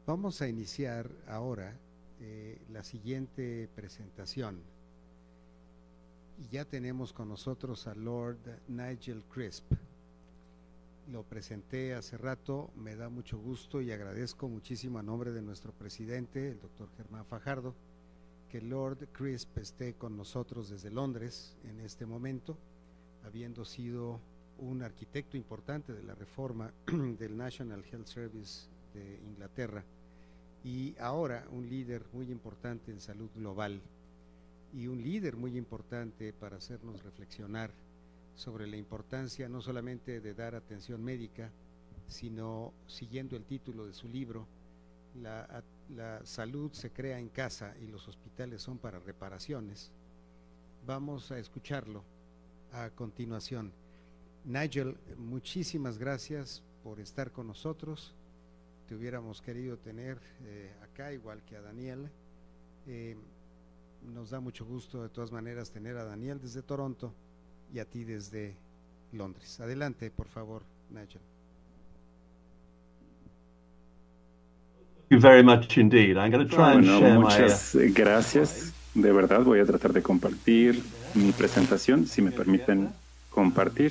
Vamos a iniciar ahora la siguiente presentación. Y ya tenemos con nosotros a Lord Nigel Crisp. Lo presenté hace rato, me da mucho gusto y agradezco muchísimo a nombre de nuestro presidente, el doctor Germán Fajardo, que Lord Crisp esté con nosotros desde Londres en este momento, habiendo sido un arquitecto importante de la reforma del National Health Service de Inglaterra y ahora un líder muy importante en salud global y un líder muy importante para hacernos reflexionar sobre la importancia no solamente de dar atención médica, sino, siguiendo el título de su libro, la salud se crea en casa y los hospitales son para reparaciones. Vamos a escucharlo a continuación. Nigel, muchísimas gracias por estar con nosotros. Te hubiéramos querido tener acá, igual que a Daniel. Nos da mucho gusto de todas maneras tener a Daniel desde Toronto y a ti desde Londres. Adelante, por favor, Nigel. Thank you very much indeed. I'm going to try and share muchas gracias. De verdad, voy a tratar de compartir mi presentación, si me permiten compartir.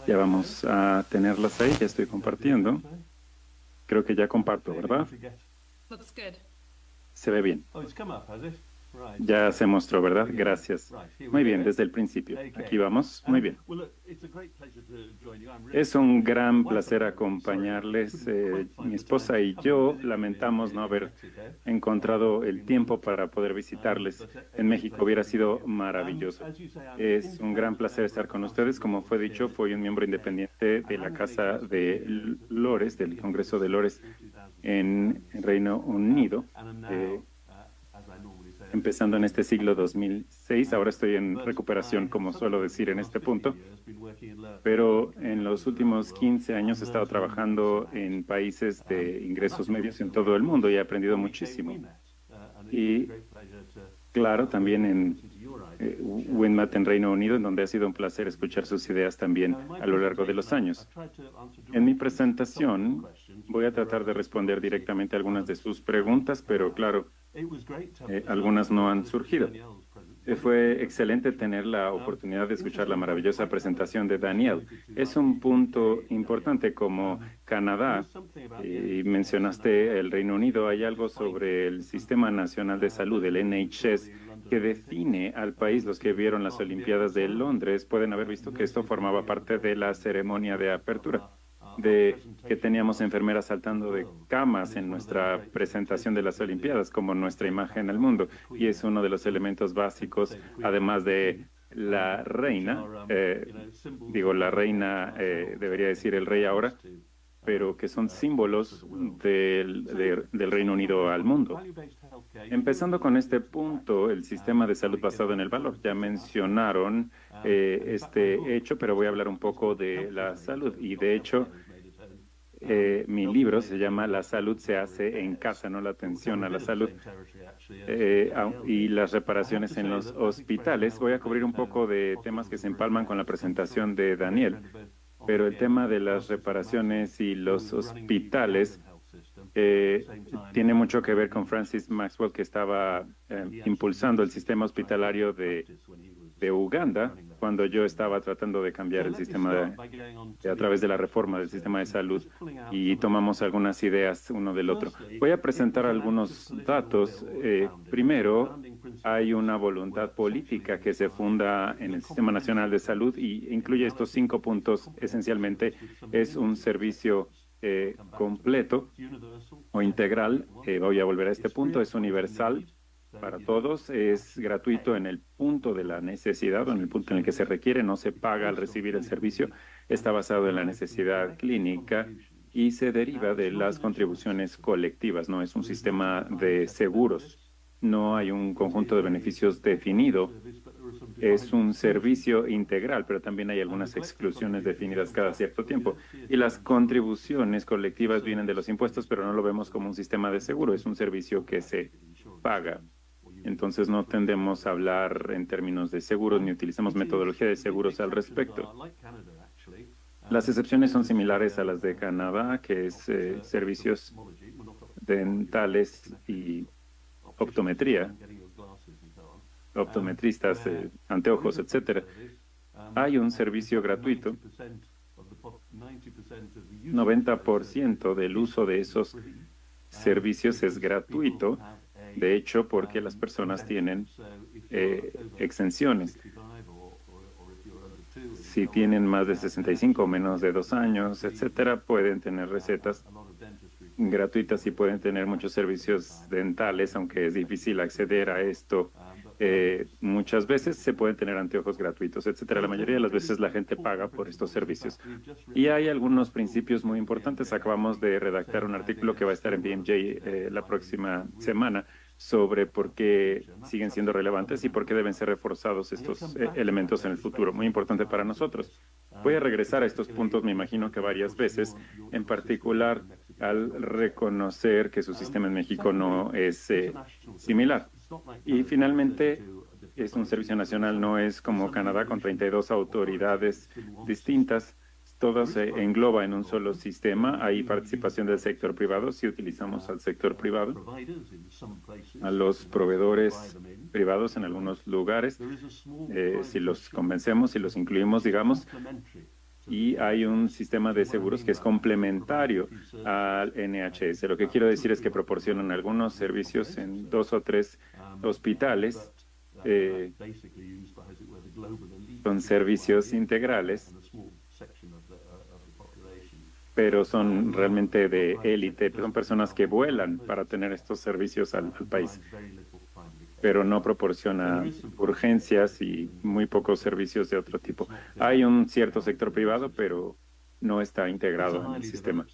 Ya vamos a tenerlas ahí, ya estoy compartiendo. Creo que ya comparto, ¿verdad? Se ve bien. Ya se mostró, ¿verdad? Gracias. Muy bien, desde el principio. Aquí vamos. Muy bien. Es un gran placer acompañarles. Mi esposa y yo lamentamos no haber encontrado el tiempo para poder visitarles en México. Hubiera sido maravilloso. Es un gran placer estar con ustedes. Como fue dicho, fui un miembro independiente de la Casa de Lores, del Congreso de Lores en Reino Unido. Empezando en este siglo 2006, ahora estoy en recuperación, como suelo decir en este punto, pero en los últimos 15 años he estado trabajando en países de ingresos medios en todo el mundo y he aprendido muchísimo. Y claro, también en Winmat en Reino Unido, en donde ha sido un placer escuchar sus ideas también a lo largo de los años. En mi presentación voy a tratar de responder directamente a algunas de sus preguntas, pero claro, algunas no han surgido. Fue excelente tener la oportunidad de escuchar la maravillosa presentación de Daniel. Es un punto importante como Canadá, y mencionaste el Reino Unido, hay algo sobre el Sistema Nacional de Salud, el NHS, que define al país. Los que vieron las Olimpiadas de Londres pueden haber visto que esto formaba parte de la ceremonia de apertura, de que teníamos enfermeras saltando de camas en nuestra presentación de las Olimpiadas como nuestra imagen al mundo, y es uno de los elementos básicos, además de la reina, la reina, debería decir el rey ahora, pero que son símbolos del Reino Unido al mundo. Empezando con este punto, el sistema de salud basado en el valor. Ya mencionaron este hecho, pero voy a hablar un poco de la salud. Y de hecho, mi libro se llama La salud se hace en casa, no la atención a la salud y las reparaciones en los hospitales. Voy a cubrir un poco de temas que se empalman con la presentación de Daniel, pero el tema de las reparaciones y los hospitales tiene mucho que ver con Francis Maxwell, que estaba impulsando el sistema hospitalario de Uganda cuando yo estaba tratando de cambiar el sistema a través de la reforma del sistema de salud, y tomamos algunas ideas uno del otro. Voy a presentar algunos datos. Primero, hay una voluntad política que se funda en el Sistema Nacional de Salud y incluye estos 5 puntos esencialmente. Es un servicio completo o integral. Voy a volver a este punto. Es universal para todos, es gratuito en el punto de la necesidad o en el punto en el que se requiere, no se paga al recibir el servicio, está basado en la necesidad clínica y se deriva de las contribuciones colectivas. No es un sistema de seguros, no hay un conjunto de beneficios definido, es un servicio integral, pero también hay algunas exclusiones definidas cada cierto tiempo. Y las contribuciones colectivas vienen de los impuestos, pero no lo vemos como un sistema de seguro, es un servicio que se paga. Entonces no tendemos a hablar en términos de seguros ni utilizamos metodología de seguros al respecto. Las excepciones son similares a las de Canadá, que es servicios dentales y optometría, optometristas, anteojos, etcétera. Hay un servicio gratuito. 90% del uso de esos servicios es gratuito, de hecho, porque las personas tienen exenciones. Si tienen más de 65 o menos de 2 años, etcétera, pueden tener recetas gratuitas y pueden tener muchos servicios dentales, aunque es difícil acceder a esto. Muchas veces se pueden tener anteojos gratuitos, etcétera. La mayoría de las veces la gente paga por estos servicios. Y hay algunos principios muy importantes. Acabamos de redactar un artículo que va a estar en BMJ la próxima semana sobre por qué siguen siendo relevantes y por qué deben ser reforzados estos elementos en el futuro. Muy importante para nosotros. Voy a regresar a estos puntos, me imagino que varias veces, en particular al reconocer que su sistema en México no es similar. Y finalmente, es un servicio nacional, no es como Canadá con 32 autoridades distintas. Todo se engloba en un solo sistema. Hay participación del sector privado, si utilizamos al sector privado, a los proveedores privados en algunos lugares, si los convencemos, si los incluimos, digamos. Y hay un sistema de seguros que es complementario al NHS. Lo que quiero decir es que proporcionan algunos servicios en 2 o 3 hospitales. Son servicios integrales, pero son realmente de élite. Son personas que vuelan para tener estos servicios al país, pero no proporciona urgencias y muy pocos servicios de otro tipo. Hay un cierto sector privado, pero no está integrado en el sistema.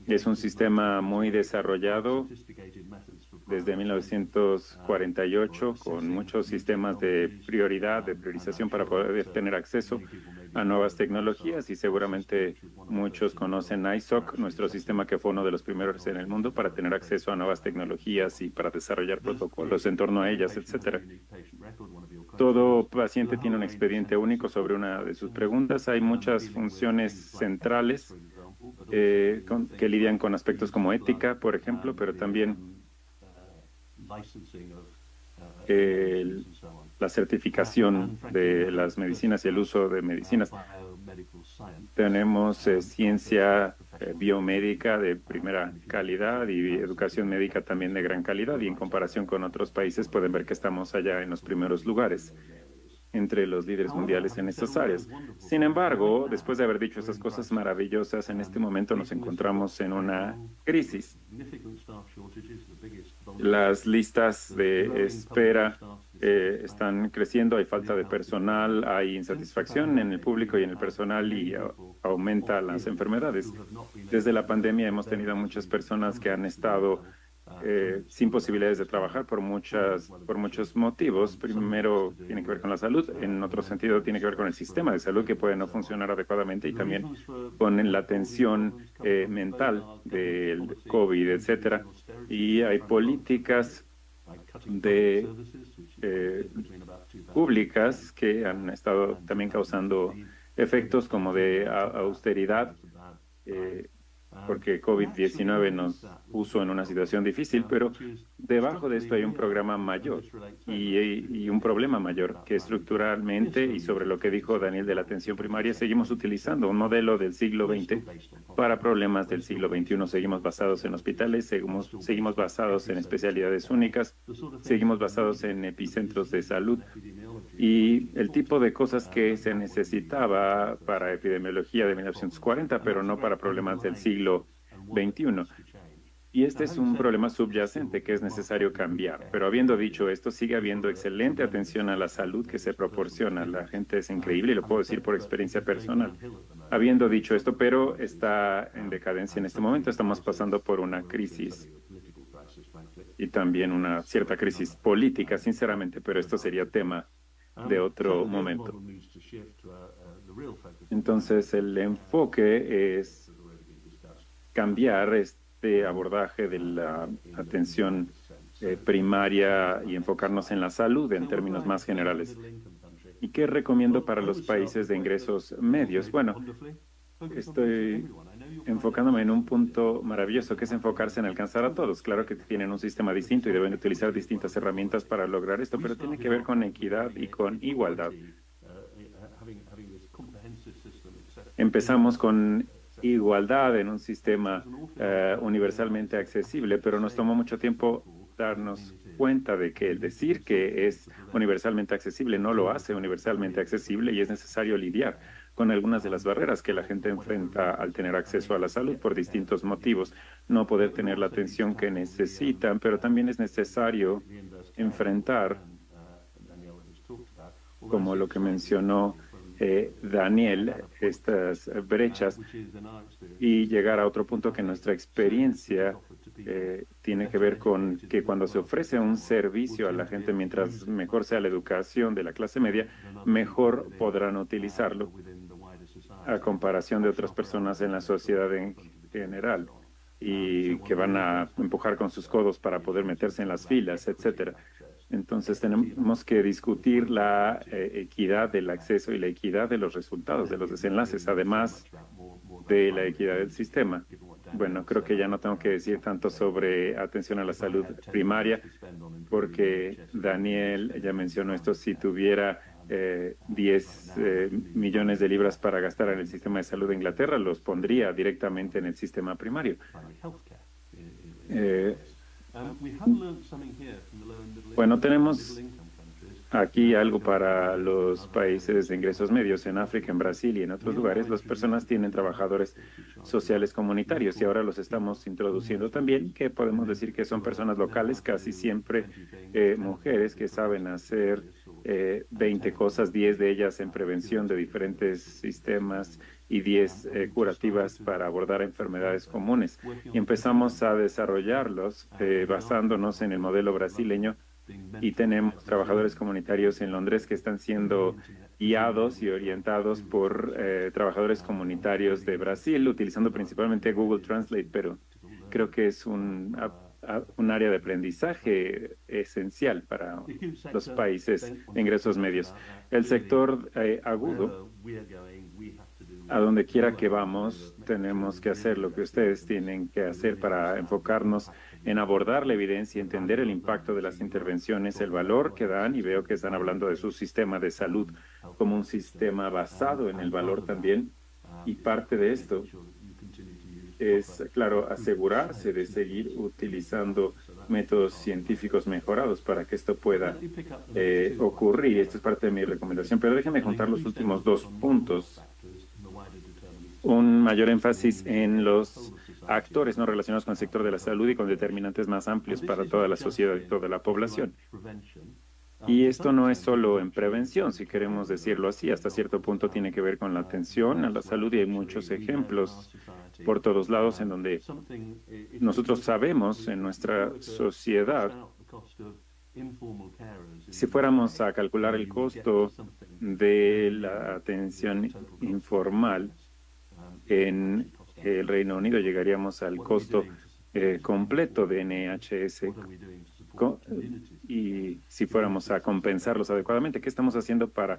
Es un sistema muy desarrollado desde 1948, con muchos sistemas de prioridad, de priorización para poder tener acceso a nuevas tecnologías, y seguramente muchos conocen ISOC, nuestro sistema que fue uno de los primeros en el mundo para tener acceso a nuevas tecnologías y para desarrollar protocolos en torno a ellas, etcétera. Todo paciente tiene un expediente único sobre una de sus preguntas. Hay muchas funciones centrales que lidian con aspectos como ética, por ejemplo, pero también la certificación de las medicinas y el uso de medicinas. Tenemos ciencia biomédica de primera calidad y educación médica también de gran calidad, y en comparación con otros países pueden ver que estamos allá en los primeros lugares entre los líderes mundiales en estas áreas. Sin embargo, después de haber dicho esas cosas maravillosas, en este momento nos encontramos en una crisis. Las listas de espera están creciendo, hay falta de personal, hay insatisfacción en el público y en el personal, y aumentan las enfermedades. Desde la pandemia hemos tenido muchas personas que han estado sin posibilidades de trabajar por muchos motivos. Primero tiene que ver con la salud, en otro sentido tiene que ver con el sistema de salud, que puede no funcionar adecuadamente, y también con la atención mental del COVID, etcétera. Y hay políticas públicas que han estado también causando efectos como de austeridad, porque COVID-19 nos puso en una situación difícil, pero debajo de esto hay un programa mayor y un problema mayor, que estructuralmente, y sobre lo que dijo Daniel de la atención primaria, seguimos utilizando un modelo del siglo XX para problemas del siglo XXI. Seguimos basados en hospitales, seguimos basados en especialidades únicas, seguimos basados en epicentros de salud, y el tipo de cosas que se necesitaba para epidemiología de 1940, pero no para problemas del siglo XXI. Y este es un problema subyacente que es necesario cambiar. Pero habiendo dicho esto, sigue habiendo excelente atención a la salud que se proporciona. La gente es increíble, y lo puedo decir por experiencia personal. Habiendo dicho esto, pero está en decadencia en este momento. Estamos pasando por una crisis y también una cierta crisis política, sinceramente, pero esto sería tema de otro momento. Entonces, el enfoque es cambiar este abordaje de la atención primaria y enfocarnos en la salud en términos más generales. ¿Y qué recomiendo para los países de ingresos medios? Bueno, estoy enfocándome en un punto maravilloso, que es enfocarse en alcanzar a todos. Claro que tienen un sistema distinto y deben utilizar distintas herramientas para lograr esto, pero tiene que ver con equidad y con igualdad. Empezamos con igualdad en un sistema universalmente accesible, pero nos tomó mucho tiempo darnos cuenta de que el decir que es universalmente accesible no lo hace universalmente accesible y es necesario lidiar con algunas de las barreras que la gente enfrenta al tener acceso a la salud por distintos motivos, no poder tener la atención que necesitan, pero también es necesario enfrentar, como lo que mencionó Daniel, estas brechas y llegar a otro punto que nuestra experiencia tiene que ver con que cuando se ofrece un servicio a la gente, mientras mejor sea la educación de la clase media, mejor podrán utilizarlo a comparación de otras personas en la sociedad en general y que van a empujar con sus codos para poder meterse en las filas, etcétera. Entonces tenemos que discutir la equidad del acceso y la equidad de los resultados, de los desenlaces, además de la equidad del sistema. Bueno, creo que ya no tengo que decir tanto sobre atención a la salud primaria, porque Daniel ya mencionó esto. Si tuviera 10 millones de libras para gastar en el sistema de salud de Inglaterra, los pondría directamente en el sistema primario. Bueno, tenemos aquí algo para los países de ingresos medios. En África, en Brasil y en otros lugares, las personas tienen trabajadores sociales comunitarios y ahora los estamos introduciendo también, que podemos decir que son personas locales, casi siempre mujeres que saben hacer 20 cosas, 10 de ellas en prevención de diferentes sistemas y 10 curativas para abordar enfermedades comunes. Y empezamos a desarrollarlos basándonos en el modelo brasileño y tenemos trabajadores comunitarios en Londres que están siendo guiados y orientados por trabajadores comunitarios de Brasil, utilizando principalmente Google Translate, pero creo que es un área de aprendizaje esencial para los países de ingresos medios. El sector agudo, a donde quiera que vamos, tenemos que hacer lo que ustedes tienen que hacer para enfocarnos en abordar la evidencia, entender el impacto de las intervenciones, el valor que dan, y veo que están hablando de su sistema de salud como un sistema basado en el valor también, y parte de esto es, claro, asegurarse de seguir utilizando métodos científicos mejorados para que esto pueda ocurrir. Esta es parte de mi recomendación, pero déjenme contar los últimos 2 puntos. Un mayor énfasis en los actores no relacionados con el sector de la salud y con determinantes más amplios para toda la sociedad y toda la población. Y esto no es solo en prevención, si queremos decirlo así, hasta cierto punto tiene que ver con la atención a la salud y hay muchos ejemplos por todos lados en donde nosotros sabemos en nuestra sociedad, si fuéramos a calcular el costo de la atención informal en el Reino Unido, llegaríamos al costo completo de NHS. Y si fuéramos a compensarlos adecuadamente, ¿qué estamos haciendo para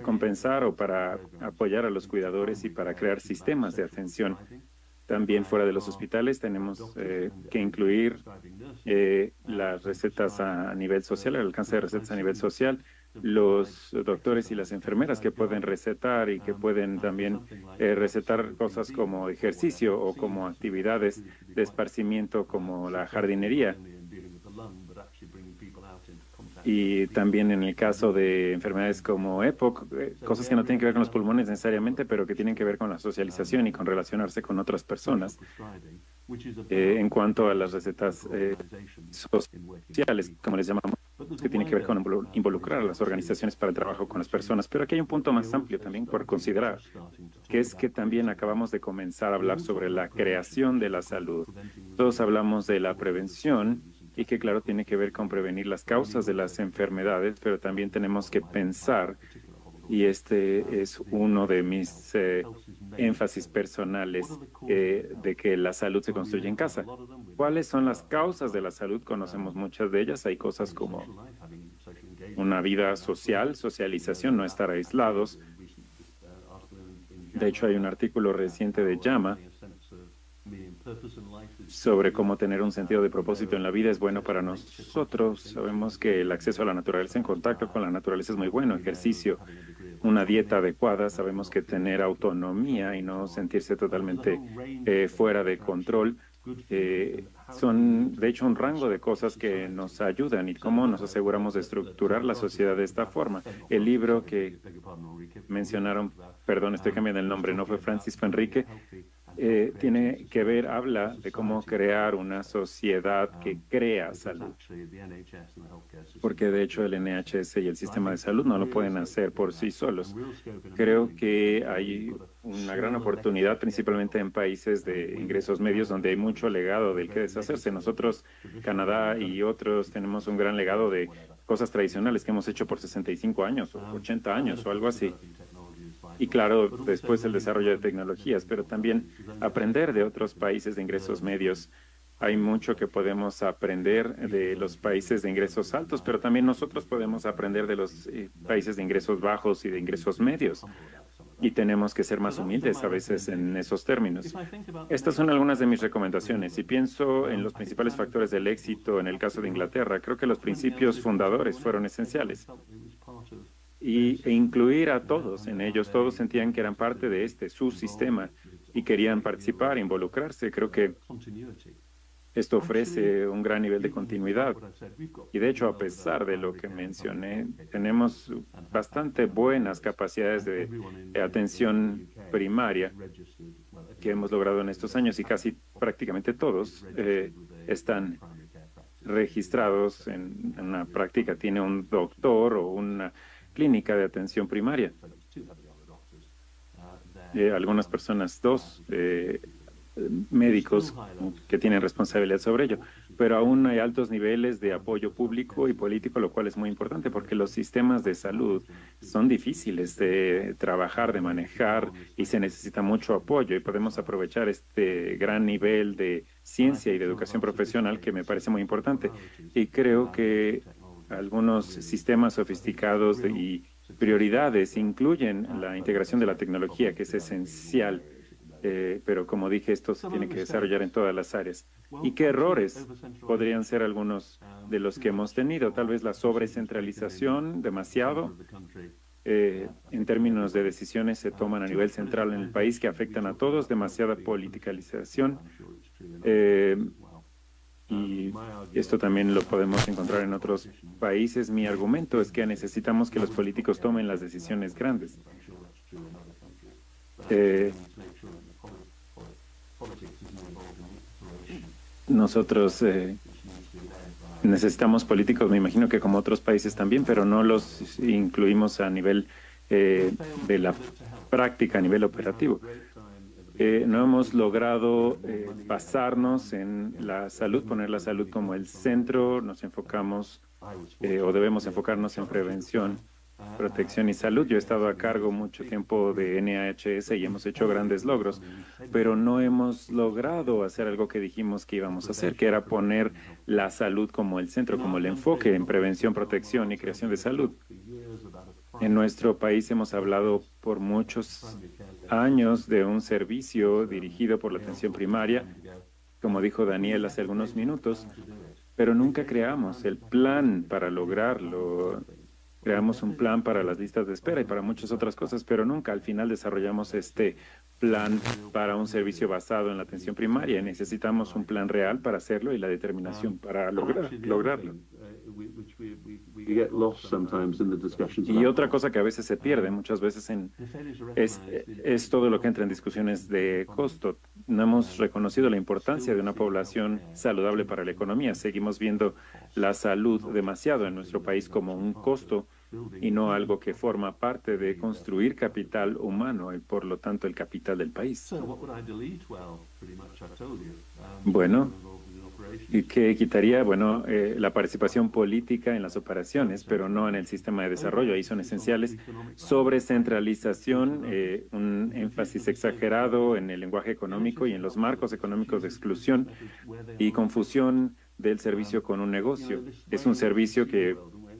compensar o para apoyar a los cuidadores y para crear sistemas de atención? También fuera de los hospitales tenemos que incluir las recetas a nivel social, el alcance de recetas a nivel social, los doctores y las enfermeras que pueden recetar y que pueden también recetar cosas como ejercicio o como actividades de esparcimiento como la jardinería. Y también en el caso de enfermedades como EPOC, cosas que no tienen que ver con los pulmones necesariamente, pero que tienen que ver con la socialización y con relacionarse con otras personas. En cuanto a las recetas sociales, como les llamamos, que tiene que ver con involucrar a las organizaciones para el trabajo con las personas. Pero aquí hay un punto más amplio también por considerar, que es que también acabamos de comenzar a hablar sobre la creación de la salud. Todos hablamos de la prevención, y que claro tiene que ver con prevenir las causas de las enfermedades, pero también tenemos que pensar, y este es uno de mis énfasis personales, de que la salud se construye en casa. ¿Cuáles son las causas de la salud? Conocemos muchas de ellas. Hay cosas como una vida social, socialización, no estar aislados. De hecho, hay un artículo reciente de JAMA sobre cómo tener un sentido de propósito en la vida es bueno para nosotros. Sabemos que el acceso a la naturaleza, en contacto con la naturaleza es muy bueno, ejercicio, una dieta adecuada, sabemos que tener autonomía y no sentirse totalmente fuera de control son, de hecho, un rango de cosas que nos ayudan y cómo nos aseguramos de estructurar la sociedad de esta forma. El libro que mencionaron, perdón, estoy cambiando el nombre, no fue Francis, fue Enrique, tiene que ver, habla de cómo crear una sociedad que crea salud. Porque de hecho el NHS y el sistema de salud no lo pueden hacer por sí solos. Creo que hay una gran oportunidad, principalmente en países de ingresos medios, donde hay mucho legado del que deshacerse. Nosotros, Canadá y otros, tenemos un gran legado de cosas tradicionales que hemos hecho por 65 años o 80 años o algo así. Y claro, después el desarrollo de tecnologías, pero también aprender de otros países de ingresos medios. Hay mucho que podemos aprender de los países de ingresos altos, pero también nosotros podemos aprender de los países de ingresos bajos y de ingresos medios. Y tenemos que ser más humildes a veces en esos términos. Estas son algunas de mis recomendaciones. Si pienso en los principales factores del éxito en el caso de Inglaterra, creo que los principios fundadores fueron esenciales. E incluir a todos en ellos. Todos sentían que eran parte de su sistema, y querían participar, involucrarse. Creo que esto ofrece un gran nivel de continuidad. Y de hecho, a pesar de lo que mencioné, tenemos bastante buenas capacidades de atención primaria que hemos logrado en estos años, y casi prácticamente todos están registrados en una práctica. Tiene un doctor o una clínica de atención primaria. Algunas personas, dos médicos que tienen responsabilidad sobre ello, pero aún hay altos niveles de apoyo público y político, lo cual es muy importante porque los sistemas de salud son difíciles de trabajar, de manejar, y se necesita mucho apoyo, y podemos aprovechar este gran nivel de ciencia y de educación profesional que me parece muy importante. Y creo que algunos sistemas sofisticados y prioridades incluyen la integración de la tecnología, que es esencial, pero como dije, esto se tiene que desarrollar en todas las áreas. ¿Y qué errores podrían ser algunos de los que hemos tenido? Tal vez la sobrecentralización demasiado. En términos de decisiones se toman a nivel central en el país que afectan a todos, demasiada politicalización. Y esto también lo podemos encontrar en otros países. Mi argumento es que necesitamos que los políticos tomen las decisiones grandes. Nosotros necesitamos políticos, me imagino que como otros países también, pero no los incluimos a nivel de la práctica, a nivel operativo. No hemos logrado basarnos en la salud, poner la salud como el centro. Nos enfocamos o debemos enfocarnos en prevención, protección y salud. Yo he estado a cargo mucho tiempo de NHS y hemos hecho grandes logros, pero no hemos logrado hacer algo que dijimos que íbamos a hacer, que era poner la salud como el centro, como el enfoque en prevención, protección y creación de salud. En nuestro país hemos hablado por muchos años de un servicio dirigido por la atención primaria, como dijo Daniel hace algunos minutos, pero nunca creamos el plan para lograrlo. Creamos un plan para las listas de espera y para muchas otras cosas, pero nunca al final desarrollamos este plan para un servicio basado en la atención primaria. Necesitamos un plan real para hacerlo y la determinación para lograrlo. Y otra cosa que a veces se pierde, muchas veces es todo lo que entra en discusiones de costo. No hemos reconocido la importancia de una población saludable para la economía. Seguimos viendo la salud demasiado en nuestro país como un costo y no algo que forma parte de construir capital humano y por lo tanto el capital del país. Bueno, ¿y qué quitaría? Bueno, la participación política en las operaciones, pero no en el sistema de desarrollo. Ahí son esenciales. Sobrecentralización, un énfasis exagerado en el lenguaje económico y en los marcos económicos de exclusión y confusión del servicio con un negocio. Es un servicio que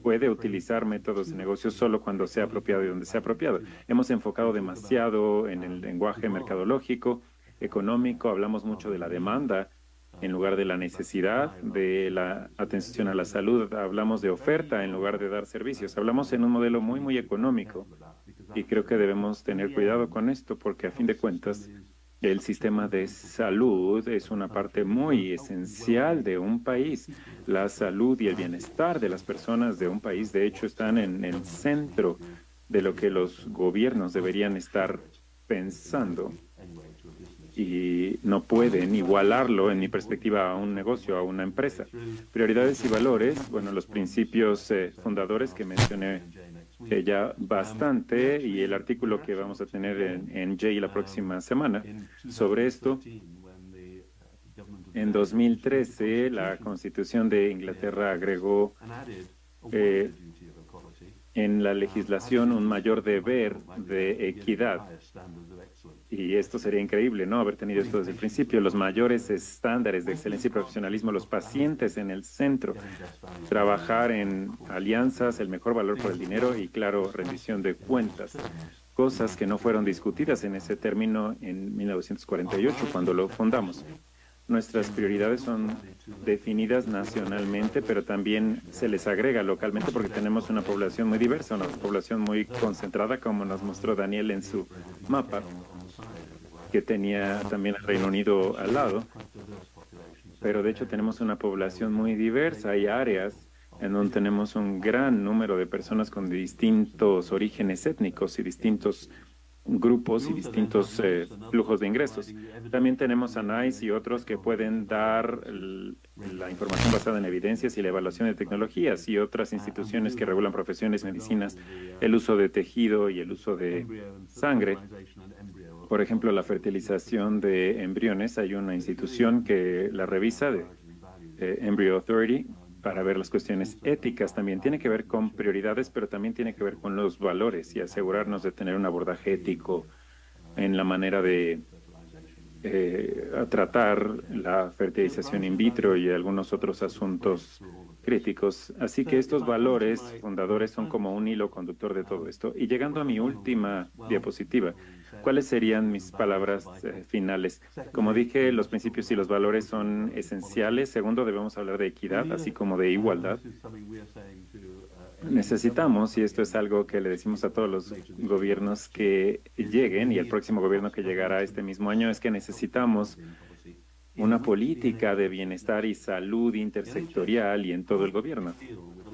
puede utilizar métodos de negocio solo cuando sea apropiado y donde sea apropiado. Hemos enfocado demasiado en el lenguaje mercadológico, económico, hablamos mucho de la demanda en lugar de la necesidad, de la atención a la salud, hablamos de oferta en lugar de dar servicios. Hablamos en un modelo muy, muy económico y creo que debemos tener cuidado con esto porque a fin de cuentas el sistema de salud es una parte muy esencial de un país. La salud y el bienestar de las personas de un país, de hecho, están en el centro de lo que los gobiernos deberían estar pensando. Y no pueden igualarlo, en mi perspectiva, a un negocio, a una empresa. Prioridades y valores, bueno, los principios fundadores que mencioné ya bastante y el artículo que vamos a tener en Jay la próxima semana sobre esto. En 2013, la Constitución de Inglaterra agregó en la legislación un mayor deber de equidad. Y esto sería increíble, ¿no? Haber tenido esto desde el principio. Los mayores estándares de excelencia y profesionalismo, los pacientes en el centro, trabajar en alianzas, el mejor valor por el dinero y, claro, rendición de cuentas. Cosas que no fueron discutidas en ese término en 1948, cuando lo fundamos. Nuestras prioridades son definidas nacionalmente, pero también se les agrega localmente porque tenemos una población muy diversa, una población muy concentrada, como nos mostró Daniel en su mapa, que tenía también el Reino Unido al lado. Pero de hecho tenemos una población muy diversa. Hay áreas en donde tenemos un gran número de personas con distintos orígenes étnicos y distintos grupos y distintos flujos de ingresos. También tenemos a NICE y otros que pueden dar la información basada en evidencias y la evaluación de tecnologías y otras instituciones que regulan profesiones, medicinas, el uso de tejido y el uso de sangre. Por ejemplo, la fertilización de embriones. Hay una institución que la revisa, de Embryo Authority, para ver las cuestiones éticas. También tiene que ver con prioridades, pero también tiene que ver con los valores y asegurarnos de tener un abordaje ético en la manera de tratar la fertilización in vitro y algunos otros asuntos críticos. Así que estos valores fundadores son como un hilo conductor de todo esto. Y llegando a mi última diapositiva, ¿cuáles serían mis palabras finales? Como dije, los principios y los valores son esenciales. Segundo, debemos hablar de equidad, así como de igualdad. Necesitamos, y esto es algo que le decimos a todos los gobiernos que lleguen, y el próximo gobierno que llegará este mismo año, es que necesitamos una política de bienestar y salud intersectorial y en todo el gobierno,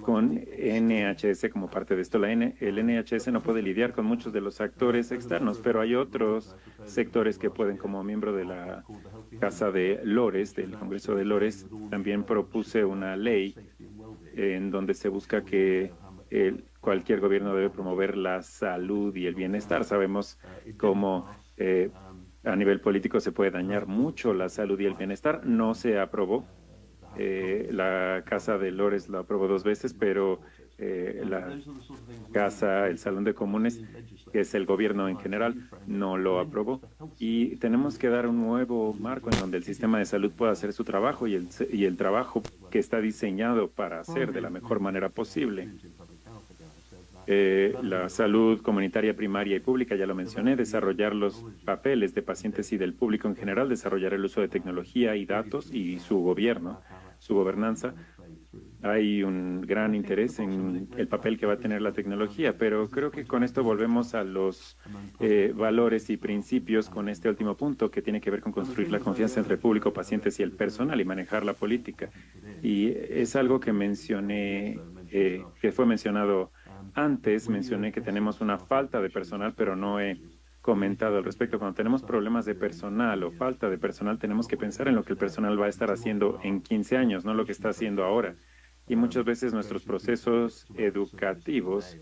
con NHS como parte de esto. El NHS no puede lidiar con muchos de los actores externos, pero hay otros sectores que pueden, como miembro de la Casa de Lores, del Congreso de Lores, también propuse una ley en donde se busca que cualquier gobierno debe promover la salud y el bienestar. Sabemos cómo a nivel político se puede dañar mucho la salud y el bienestar. No se aprobó. La Casa de Lores lo aprobó 2 veces, pero la Casa, el Salón de Comunes, que es el gobierno en general, no lo aprobó. Y tenemos que dar un nuevo marco en donde el sistema de salud pueda hacer su trabajo y el trabajo que está diseñado para hacer de la mejor manera posible. La salud comunitaria primaria y pública, ya lo mencioné, desarrollar los papeles de pacientes y del público en general, desarrollar el uso de tecnología y datos y su gobierno, su gobernanza. Hay un gran interés en el papel que va a tener la tecnología, pero creo que con esto volvemos a los valores y principios con este último punto que tiene que ver con construir la confianza entre público, pacientes y el personal y manejar la política. Y es algo que mencioné, que fue mencionado antes. Mencioné que tenemos una falta de personal, pero no he comentado al respecto. Cuando tenemos problemas de personal o falta de personal, tenemos que pensar en lo que el personal va a estar haciendo en 15 años, no lo que está haciendo ahora. Y muchas veces nuestros procesos educativos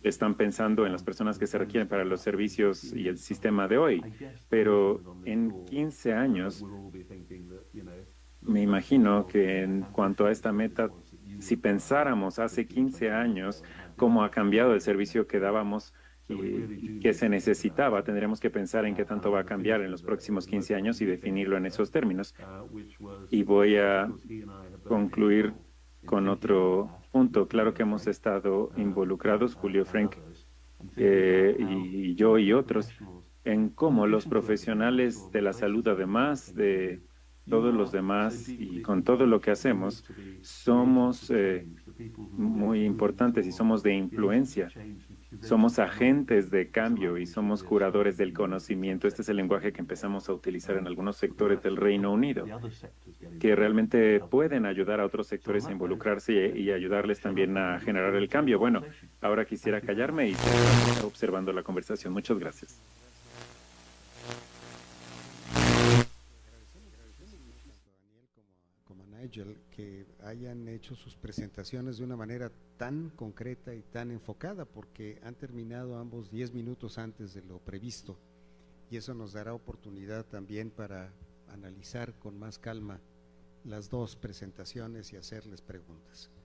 están pensando en las personas que se requieren para los servicios y el sistema de hoy. Pero en 15 años, me imagino que en cuanto a esta meta, si pensáramos hace 15 años cómo ha cambiado el servicio que dábamos y que se necesitaba, tendremos que pensar en qué tanto va a cambiar en los próximos 15 años y definirlo en esos términos. Y voy a concluir con otro punto. Claro que hemos estado involucrados, Julio, Frank, y yo y otros, en cómo los profesionales de la salud, además de todos los demás y con todo lo que hacemos, somos muy importantes y somos de influencia. Somos agentes de cambio y somos curadores del conocimiento. Este es el lenguaje que empezamos a utilizar en algunos sectores del Reino Unido, que realmente pueden ayudar a otros sectores a involucrarse y ayudarles también a generar el cambio. Bueno, ahora quisiera callarme y seguir observando la conversación. Muchas gracias. Como a Nigel, que hayan hecho sus presentaciones de una manera tan concreta y tan enfocada, porque han terminado ambos 10 minutos antes de lo previsto, y eso nos dará oportunidad también para analizar con más calma las dos presentaciones y hacerles preguntas.